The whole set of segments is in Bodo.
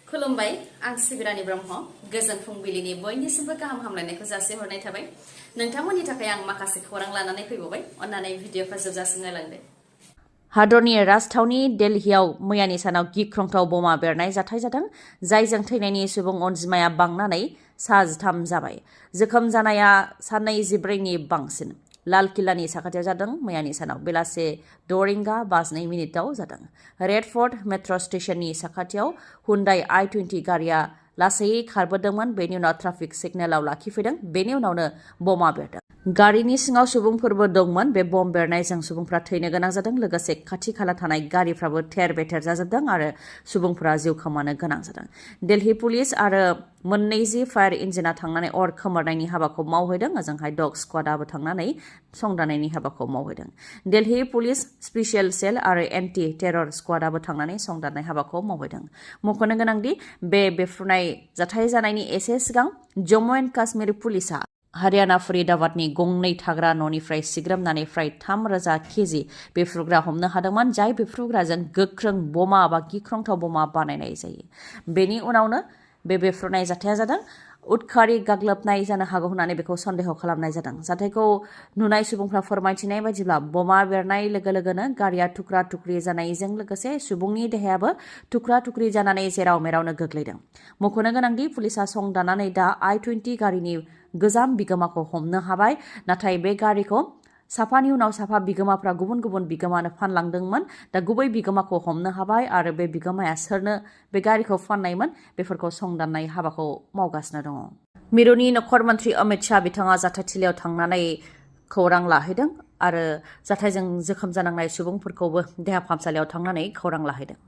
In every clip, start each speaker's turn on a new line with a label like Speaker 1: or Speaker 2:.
Speaker 1: खुलुमबाय आं सिबिरानि ब्रह्म गोजोन फुंबिलिनि बयनिसिमबो गाहाम हामलायनायखौ जासिहरनाय थाबाय नोंथांमोननि थाखाय आं माखासे खौरां लानानै फैबावबाय अन्नानै भिडिअखौ जोबजासिम नायलांदो। हादरनि राजथावनि दिल्लीआव मैयानि सानाव गिख्रंथाव बमा बेरनाय जाथाय जादों जायजों थैनायनि सुबुं अनजिमाया बांनानै 13 जाबाय। जोखोम जानाया 214नि बांसिन। लाल किल्लानि साखाथियाव जादों मैयानि सानाव बेलासे 6:02 जादों। रेड फर्ट मेट्र' स्टेशननि साखाथियाव हुन्डाइ i20 गारिया लासै खारबोदोंमोन बेनि उनाव ट्राफिक सिगनेलाव लाखिफैदों बेनि उनावनो बमा बेरदों। गारिनि सिङाव सुबुंफोरबो दंमोन। बे बम बेरनायजों सुबुंफ्रा थैनो गोनां जादों लोगोसे खाथि खाला थानाय गारिफ्राबो थेर बेथेर जाजोबदों आरो सुबुंफोरा जिउ खोमानो गोनां जादों। दिल्ली पुलिस आरो 2 फायार इन्जिना थांनानै अर खोमोरनायनि हाबाखौ मावहैदों। ओजोंहाय डग स्क्वाडाबो थांनानै संदाननायनि हाबाखौ मावहैदों। दिल्ली पुलिस स्पेशियेल सेल आरो एन्टि टेरर स्क्वाडाबो थांनानै संदाननाय हाबाखौ मावहैदों। मख'नो गोनांदि बे बेफ्रुनाय जाथाय जानायनि एसे सिगां जम्मु एन्ड काश्मीर पुलिसआ हारियाना फरिदाबादनि गंनै थाग्रा न'निफ्राय सिग्रोमनानै फ्राय 3,000 केजि बेफ्रुग्रा हमनो हादोंमोन जाय बेफ्रुग्राजों गोख्रों बमा बा गिख्रंथाव बमा बानायनाय जायो। बेनि उनावनो बे बेफ्रुनाय जाथाया जादों। उदखारि गाग्लोबनाय जानो हागौ होननानै बेखौ सन्देह खालामनाय जादों। जाथायखौ नुनाय सुबुंफ्रा फोरमायथिनाय बायदिब्ला बमा बेरनाय लोगो लोगोनो गारिया थुख्रा थुख्रि जानायजों लोगोसे सुबुंनि देहायाबो थुख्रा थुख्रि जानानै जेराव मेरावनो गोग्लैदों। मख'नो गोनांदि पुलिसा संदाननानै दा i20 गारिनि गोजाम बिगोमाखौ हमनो हाबाय। नाथाय बे गारिखौ साफानि उनाव साफा बिगोमाफ्रा गुबुन गुबुन बिगोमानो फानलांदोंमोन। दा गुबै बिगोमाखौ हमनो हाबाय आरो बे बिगोमाया सोरनो बे गारिखौ फाननायमोन बेफोरखौ संदाननाय हाबाखौ मावगासिनो दङ। मिरुनि नखर मन्त्रि अमित शाह बिथाङा जाथायथिलियाव थांनानै खौरां लाहैदों आरो जाथायजों जोखोम जानांनाय सुबुंफोरखौबो देहा फाहामसालियाव थांनानै खौरां लाहैदों।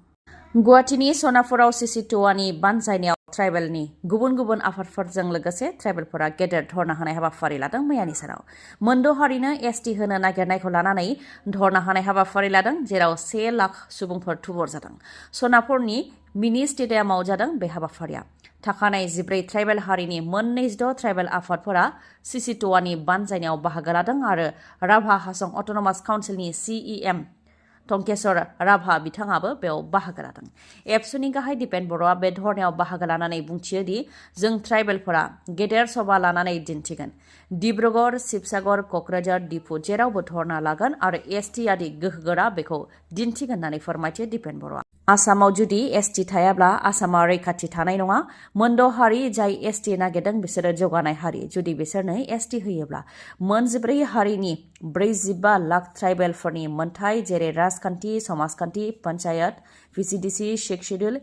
Speaker 1: गुवाहाटीनि सनापुराव CC2नि बानजायनायाव ट्राइबेलनि गुबुन गुबुन आफादफोरजों लोगोसे ट्राइबेलफोरा गेदेर धर्ना होनाय हाबाफारि लादों। मैयानि सानाव मोनद' हारिनो ST होनो नागिरनायखौ लानानै धर्ना होनाय हाबाफारि लादों जेराव 1 लाख सुबुंफोर थुबुर जादों। सनापुरनि मिनि स्टेडियामाव जादों बे हाबाफारिया। थाखानाय 14 ट्राइबेल हारिनि 26 ट्राइबेल आफादफोरा CC2नि बानजायनायाव बाहागो लादों आरो राभा हासं अट'नमास काउन्सिलनि CEM टंकेश्वर राभा बिथाङाबो बेयाव बाहागो लादों। एबसुनि गाहाय दिपेन बर'आ बे धर्नायाव बाहागो लानानै बुंथियो दि जों ट्राइबेलफोरा गेदेर सभा लानानै दिन्थिगोन। डिब्रुगड़, शिबसागर, क'क्राझार, डिफु जेरावबो धर्ना लागोन आरो ST आदि गोहोगोरा बेखौ दिन्थिगोन होननानै फोरमायथियो दिपेन बर'आ। आसामाव जुदि ST थायाब्ला आसामा रैखाथि थानाय नङा। मोनद' हारि जाय ST नागिरदों बिसोरो जौगानाय हारि। जुदि बिसोरनो ST होयोब्ला 14 हारिनि 45 लाख ट्राइबेलफोरनि मोनथाय जेरै राजखान्थि, समाजखान्थि, panchayat, VCDC, six schedule,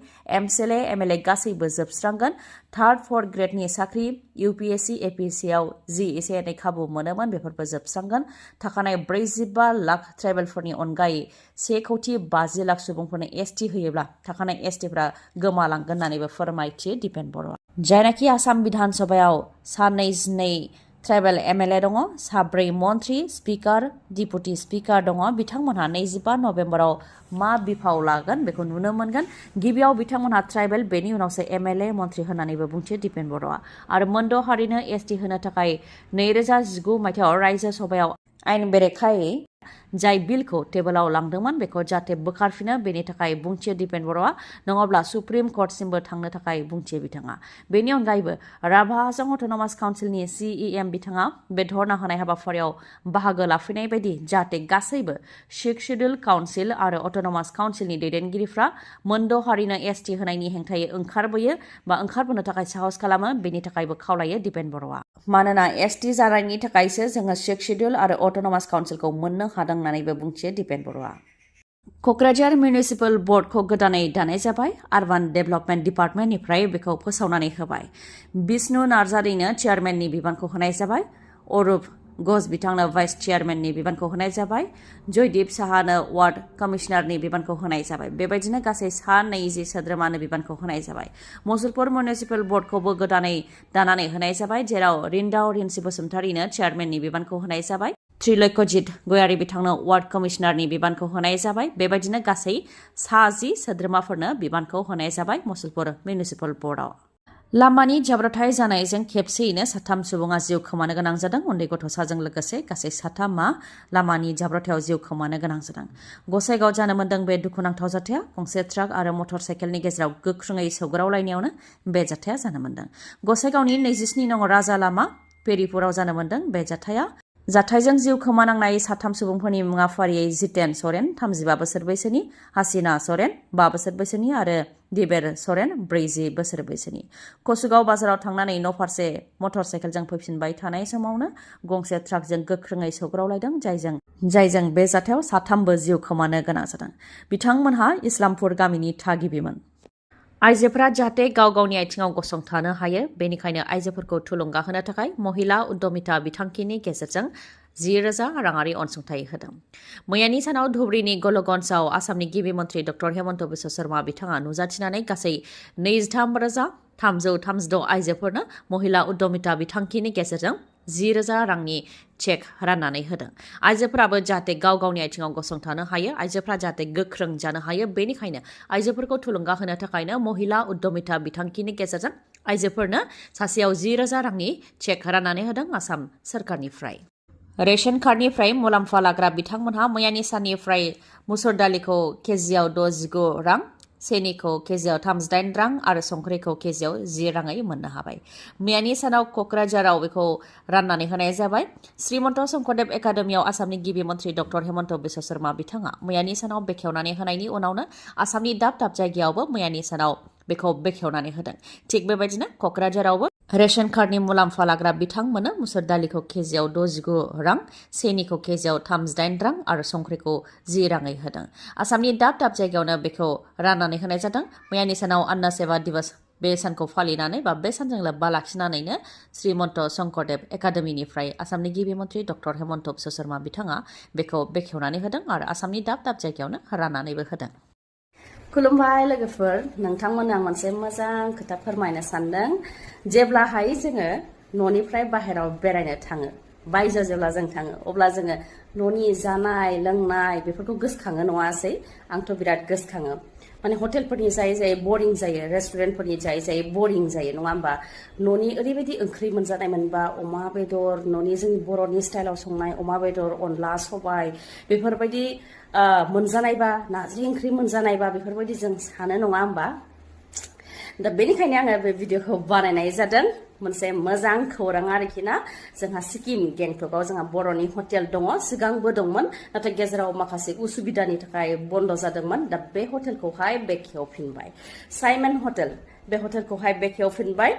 Speaker 1: MCLA, MLA गासैबो जोबस्रांगोन। 3rd 4th ग्रेडनि साख्रि UPSC, APSCआव जि एसे एनै खाबु मोनोमोन बेफोरबो जोबस्रांगोन। थाखानाय 45 लाख ट्राइबेलफोरनि अनगायै 1,50,00,000 लाख सुबुंफोरनो ST होयोब्ला थाखानाय STफ्रा गोमालांगोन होननानैबो फोरमायथियो दिपेन बर'आ। जायनाखि आसाम बिधान सभायाव 22 ट्राइबेल MLA दङ, 4 मन्त्रि, स्पिकार, डिपुटि स्पिकार दङ। बिथांमोनहा 25 नभेम्बराव मा बिफाव लागोन बेखौ नुनो मोनगोन। गिबियाव बिथांमोनहा ट्राइबेल बेनि उनावसो MLA मन्त्रि होननानैबो बुंथियो दिपेन बर'आ। आरो मोनद' हारिनो ST होनो थाखाय 2019 मायथाइयाव रायजो सभायाव आयेन बेरेखायै जाय बिलखौ टेबोलाव लांदोंमोन बेखौ जाहाथे बोखारफिनो बेनि थाखाय बुंथियो दिपेन बर'आ। नङाब्ला सुप्रिम कर्टसिमबो थांनो थाखाय बुंथियो बिथाङा। बेनि अनगायैबो राभा हासं अट'नमास काउन्सिलनि CEM बिथाङा बे धर्ना होनाय हाबाफारियाव बाहागो लाफैनाय बायदि जाहाथे गासैबो सिक्स शेड्युल काउन्सिल आरो अट'नमास काउन्सिलनि दैदेनगिरिफ्रा मोनद' हारिनो ST होनायनि हेंथायै ओंखारबोयो बा ओंखारबोनो थाखाय साहस खालामो बेनि थाखायबो खावलायो दिपेन बर'आ। मानोना ST जानायनि थाखायसो जोङो सिक्स शेड्युल आरो अट'नमास काउन्सिलखौ मोननो हादों होननानैबो बुंथियो दिपेन बर'आ। क'क्राझार मिउनिसिपेल बर्डखौ गोदानै दानाय जाबाय। आर्बान डेभेलपमेन्ट डिपार्टमेन्टनिफ्राय बेखौ फोसावनानै होबाय। बिष्णु नार्जारिनो चेयारमेननि बिबानखौ होनाय जाबाय। अरुप घोष बिथांनो भाइस चेयारमेननि बिबानखौ होनाय जाबाय। जयदीप साहानो वार्ड कमिशनारनि बिबानखौ होनाय जाबाय। बेबायदिनो गासै 20 सोद्रोमानो बिबानखौ होनाय जाबाय। मुसलपुर मिउनिसिपेल बर्डखौबो गोदानै दानानै होनाय जाबाय जेराव रिन्दाव रिन्सि बसुमतारीनो चेयारमेननि बिबानखौ होनाय जाबाय। त्रिलक्यजित गयारी बिथांनो वार्ड कमिशनारनि बिबानखौ होनाय जाबाय। बेबायदिनो गासै 10 सोद्रोमाफोरनो बिबानखौ होनाय जाबाय मुसलपुर मिउनिसिपेल बर्डआव। लामानि जाब्रथाय जानायजों खेबसेयैनो 3 सुबुङा जिउ खोमानो गोनां जादों। उन्दै गथ'साजों लोगोसे गासै 3 लामानि जाब्रथायाव जिउ खोमानो गोनां जादों। गसाइगाव जानो मोन्दों बे दुखुनांथाव जाथाया। गंसे ट्राक आरो मटर साइकेलनि गेजेराव गोख्रोङै सौग्रावलायनायावनो बे जाथाया जानो मोन्दों। गसाइगावनि 27 नं राजा लामा पेरिपुराव जानो मोन्दों बे जाथाया। जाथायजों जिउ खोमानांनाय 3 सुबुंफोरनि मुङा फारियै जितेन सरेन 35 बोसोर बैसोनि, हासिना सरेन 5 बोसोर बैसोनि आरो दिबेर सरेन 40 बोसोर बैसोनि। कसुगाव बाजाराव थांनानै न'फारसे मटर साइकेलजों फैफिनबाय थानाय समावनो गंसे ट्राकजों गोख्रोङै सौग्रावलायदों जायजों बे जाथायाव 3बो जिउ खोमानो गोनां जादों। बिथांमोनहा इस्लामपुर गामिनि थागिबिमोन। आइजोफोरा जाहाथे गाव गावनि आथिङाव गसंथानो हायो, बेनिखायनो आइजोफोरखौ थुलुंगा होनो थाखाय महिला उद्यमिता बिथांखिनि गेजेरजों 10,000 राङारि अनसुंथाइ होदों। मैयानि सानाव धुबुरीनि गलगन्जआव आसामनि गिबि मन्थ्रि डक्टर हेमन्त बिश्व शर्मा बिथाङा नुजाथिनानै गासै 23,336 आइजोफोरनो महिला उद्यमिता बिथांखिनि गेजेरजों 10,000 रांनि चेक राननानै होदों। आइजोफोराबो जाहाथे गाव गावनि आथिङाव गसंथानो हायो, आइजोफोरा जाहाथे गोख्रों जानो हायो, बेनिखायनो आइजोफोरखौ थुलुंगा होनो थाखायनो महिला उद्यमिता बिथांखिनि गेजेरजों आइजोफोरनो सासेयाव 10,000 रांनि चेक राननानै होदों आसाम सोरखारनिफ्राय। रेशन कार्डनिफ्राय मुलाम्फा लाग्रा बिथांमोनहा मैयानि साननिफ्राय मुसुर दालिखौ केजिआव 69 रां, सेनिखौ केजिआव 38 रां आरो संख्रिखौ केजिआव 10 राङै मोननो हाबाय। मैयानि सानाव क'क्राझाराव बेखौ राननानै होनाय जाबाय। श्रीमन्त शंकरदेव एकाडेमियाव आसामनि गिबि मन्थ्रि डक्टर हेमन्त बिश्व शर्मा बिथाङा मैयानि सानाव बेखेवनानै होनायनि उनावनो आसामनि दाब दाब जायगायावबो मैयानि सानाव बेखौ बेखेवनानै होदों। थिग बेबायदिनो क'क्राझारावबो रेशन कार्डनि मुलाम्फा लाग्रा बिथांमोननो मुसुर दालिखौ केजिआव 69 रां, सेनिखौ केजिआव 38 रां आरो संख्रिखौ 10 राङै होदों। आसामनि दाब दाब जायगायावनो बेखौ राननानै होनाय जादों। मैयानि सानाव अन्ना सेवा दिवस बे सानखौ फालिनानै बा बे सानजों लोब्बा लाखिनानैनो श्रीमन्त शंकरदेव एकाडेमिनिफ्राय आसामनि गिबि मन्थ्रि डक्टर हेमन्त बिश्व शर्मा बिथाङा बेखौ बेखेवनानै होदों आरो आसामनि दाब दाब जायगायावनो राननानैबो होदों। खुलुमबाय लोगोफोर, नोंथांमोननो आं मोनसे मोजां खोथा फोरमायनो सानदों। जेब्लाहाय जोङो न'निफ्राय बाहेराव बेरायनो थाङो, बायजोआव जेब्ला जों थाङो, अब्ला जोङो न'नि जानाय लोंनाय बेफोरखौ गोसोखाङो नङासै? आंथ' बिराद गोसोखाङो। माने हटेलफोरनि जायै बरिं जायो, रेस्टुरेन्टफोरनि जायै बरिं जायो, नङा होमबा? न'नि ओरैबायदि ओंख्रि मोनजानाय मोनबा, अमा बेदर, न'नि जोंनि बर'नि स्टाइलाव संनाय अमा बेदर, अनला सबाय बेफोरबायदि मोनजानायबा, नारजि ओंख्रि मोनजानायबा बेफोरबायदि जों सानो, नङा होमबा? दा बेनिखायनो आङो बे भिडिअखौ बानायनाय जादों। मोनसे मोजां खौरां आरोखि ना। जोंहा सिक्किम गेंटकआव जोंहा बर'नि हटेल दङ, सिगांबो दंमोन, नाथाय गेजेराव माखासे उसुबिदानि थाखाय बन्द जादोंमोन। दा बे हटेलखौहाय बेखेवफिनबाय, साइमन हटेल, बे हटेलखौहाय बेखेवफिनबाय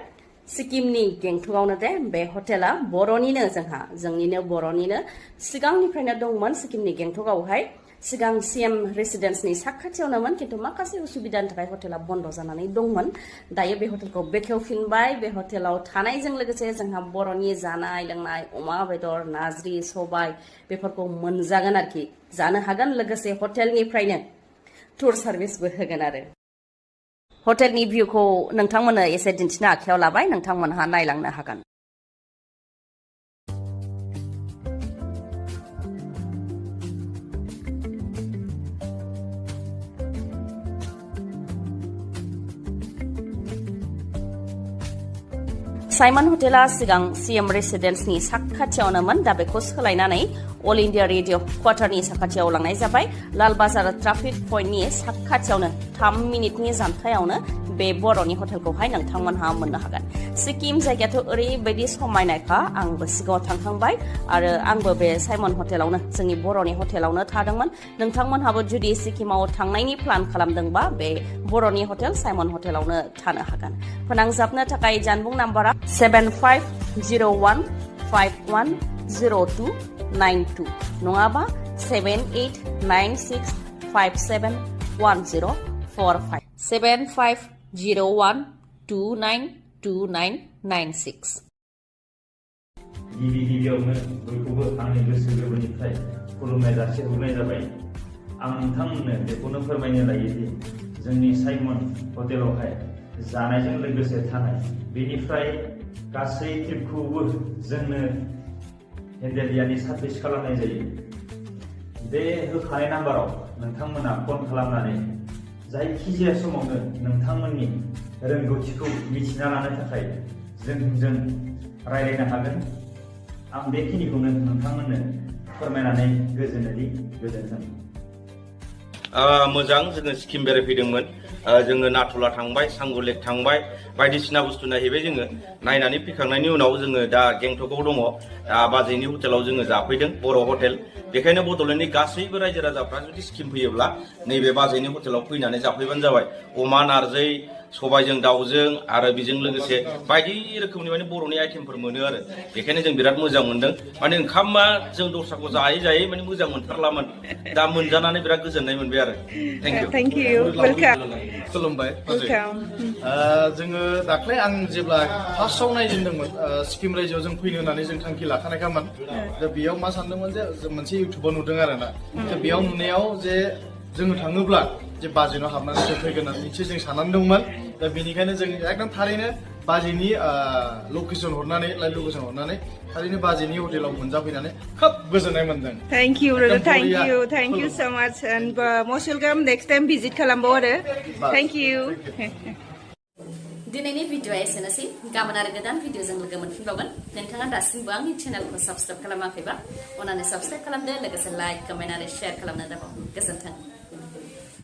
Speaker 1: सिक्किमनि गेंटकआवनो। दे बे हटेला बर'निनो, जोंनिनो बर'निनो, सिगांनिफ्रायनो दंमोन सिक्किमनि गेंटकआवहाय। सिगां CM रेसिडेन्सनि साखाथियावनोमोन, खिन्थु माखासे उसुबिदानि थाखाय हटेला बन्द जानानै दंमोन। दायो बे हटेलखौ बेखेवफिनबाय। बे हटेलाव थानायजों लोगोसे जोंहा बर'नि जानाय लोंनाय, अमा बेदर, नारजि सबाय बेफोरखौ मोनजागोन आरोखि, जानो हागोन। लोगोसे हटेलनिफ्रायनो टुर सार्भिसबो होगोन आरो। हटेलनि भिउखौ नोंथांमोननो एसे दिन्थिनो आखायाव लाबाय, नोंथांमोनहा नायलांनो हागोन। साइमन हटेला सिगां CM रेसिडेन्सनि साखाथियावनोमोन। दा बेखौ सोलायनानै अल इन्डिया रेडिअ क्वार्टारनि साखाथियाव लांनाय जाबाय। लाल बाजार ट्राफिक पइन्टनि साखाथियावनो 3 मिनिटनि जानथायावनो बे बर'नि हटेलखौहाय नोंथांमोनहा मोननो हागोन। सिक्किम जायगायाथ' ओरैबायदि समायनायखा, आंबो सिगाङाव थांखांबाय आरो आंबो बे साइमन हटेलावनो, जोंनि बर'नि हटेलावनो थादोंमोन। नोंथांमोनहाबो जुदि सिक्किमाव थांनायनि प्लान खालामदोंबा बे बर'नि हटेल साइमन हटेलावनो थानो हागोन। फोनांजाबनो थाखाय जानबुं नाम्बारा 7501510292 नङाबा 7896571045 7501292996।
Speaker 2: गिबियावनो बयखौबो आंनि गोसो गोरबोनिफ्राय खुलुमनाय जासिहरनाय जाबाय। आं नोंथांमोननो बेखौनो फोरमायनो लायो दि जोंनि साइमन हटेलावहाय जानायजों लोगोसे थानाय, बेनिफ्राय गासै ट्रिपखौबो जोंनो हेन्डेलियानि सार्भिस खालामनाय जायो। बे होखानाय नाम्बाराव नोंथांमोना फन खालामनानै जायखिजाया समावनो नोंथांमोननि रोंगौथिखौ मिथिना लानो थाखाय जों रायज्लायनो हागोन। आं बेखिनिखौनो नोंथांमोननो फोरमायनानै गोजोन्थों।
Speaker 3: मोजां जोङो सिक्किम बेरायफैदोंमोन। जोङो नाथुला थांबाय, सांगु लेक थांबाय, बायदिसिना बुस्थु नायहैबाय जोङो। नायनानै फैखांनायनि उनाव जोङो दा गेंटकआव दङ। दा बाजैनि हटेलाव जोङो जाफैदों, बर' हटेल। बेखायनो बड'लेण्डनि गासैबो रायजो राजाफ्रा जुदि सिक्किम फैयोब्ला नैबे बाजैनि हटेलाव फैनानै जाफैबानो जाबाय। अमा नारजि, सबायजों दाउजों आरो बेजों लोगोसे बायदि रोखोमनि माने बर'नि आइटेमफोर मोनो आरो। बेखायनो जों बिराद मोजां मोनदों। माने ओंखामा जों दस्राखौ जायै माने मोजां मोनथारलामोन। दा मोनजानानै बिराद गोजोननाय मोनबाय आरो।
Speaker 4: Thank you. Welcome.
Speaker 5: खुलुमबाय जोङो दाख्लै आं जेब्ला फार्स्टआव नायजेनदोंमोन सिक्किम रायजोआव जों फैनो होननानै जों थांखि लाखानायखामोन। दा बेयाव मा सानदोंमोन जे मोनसे इउटुबाव नुदों आरोना। दा बेयाव नुनायाव जे जोङो थाङोब्ला जे बाजेनाव हाबनानै जों फैगोन होननानै जों साननानै दंमोन। दा बेनिखायनो जों एकदम थारैनो बाजेनि लकेसन हरनानै लाइभ लकेसन हरनानै थारैनो बाजेनि हटेलाव मोनजाफैनानै खोब गोजोननाय मोनदों।
Speaker 4: Thank you, brother. Thank you so much, and most welcome. Next time visit खालामबाव आरो. Thank you.
Speaker 1: दिनैनि भिडिअआ एसेनोसै। गाबोन आरो गोदान भिडिअजों लोगो मोनफिनबावगोन। नोंथाङा दासिमबो आंनि चेनेलखौ साबस्क्राइब खालामाखैबा अन्नानै साबस्क्राइब खालामदो, लोगोसे लाइक, कमेन्ट आरो शेयार खालामनो दाबाव। गोजोन्थों।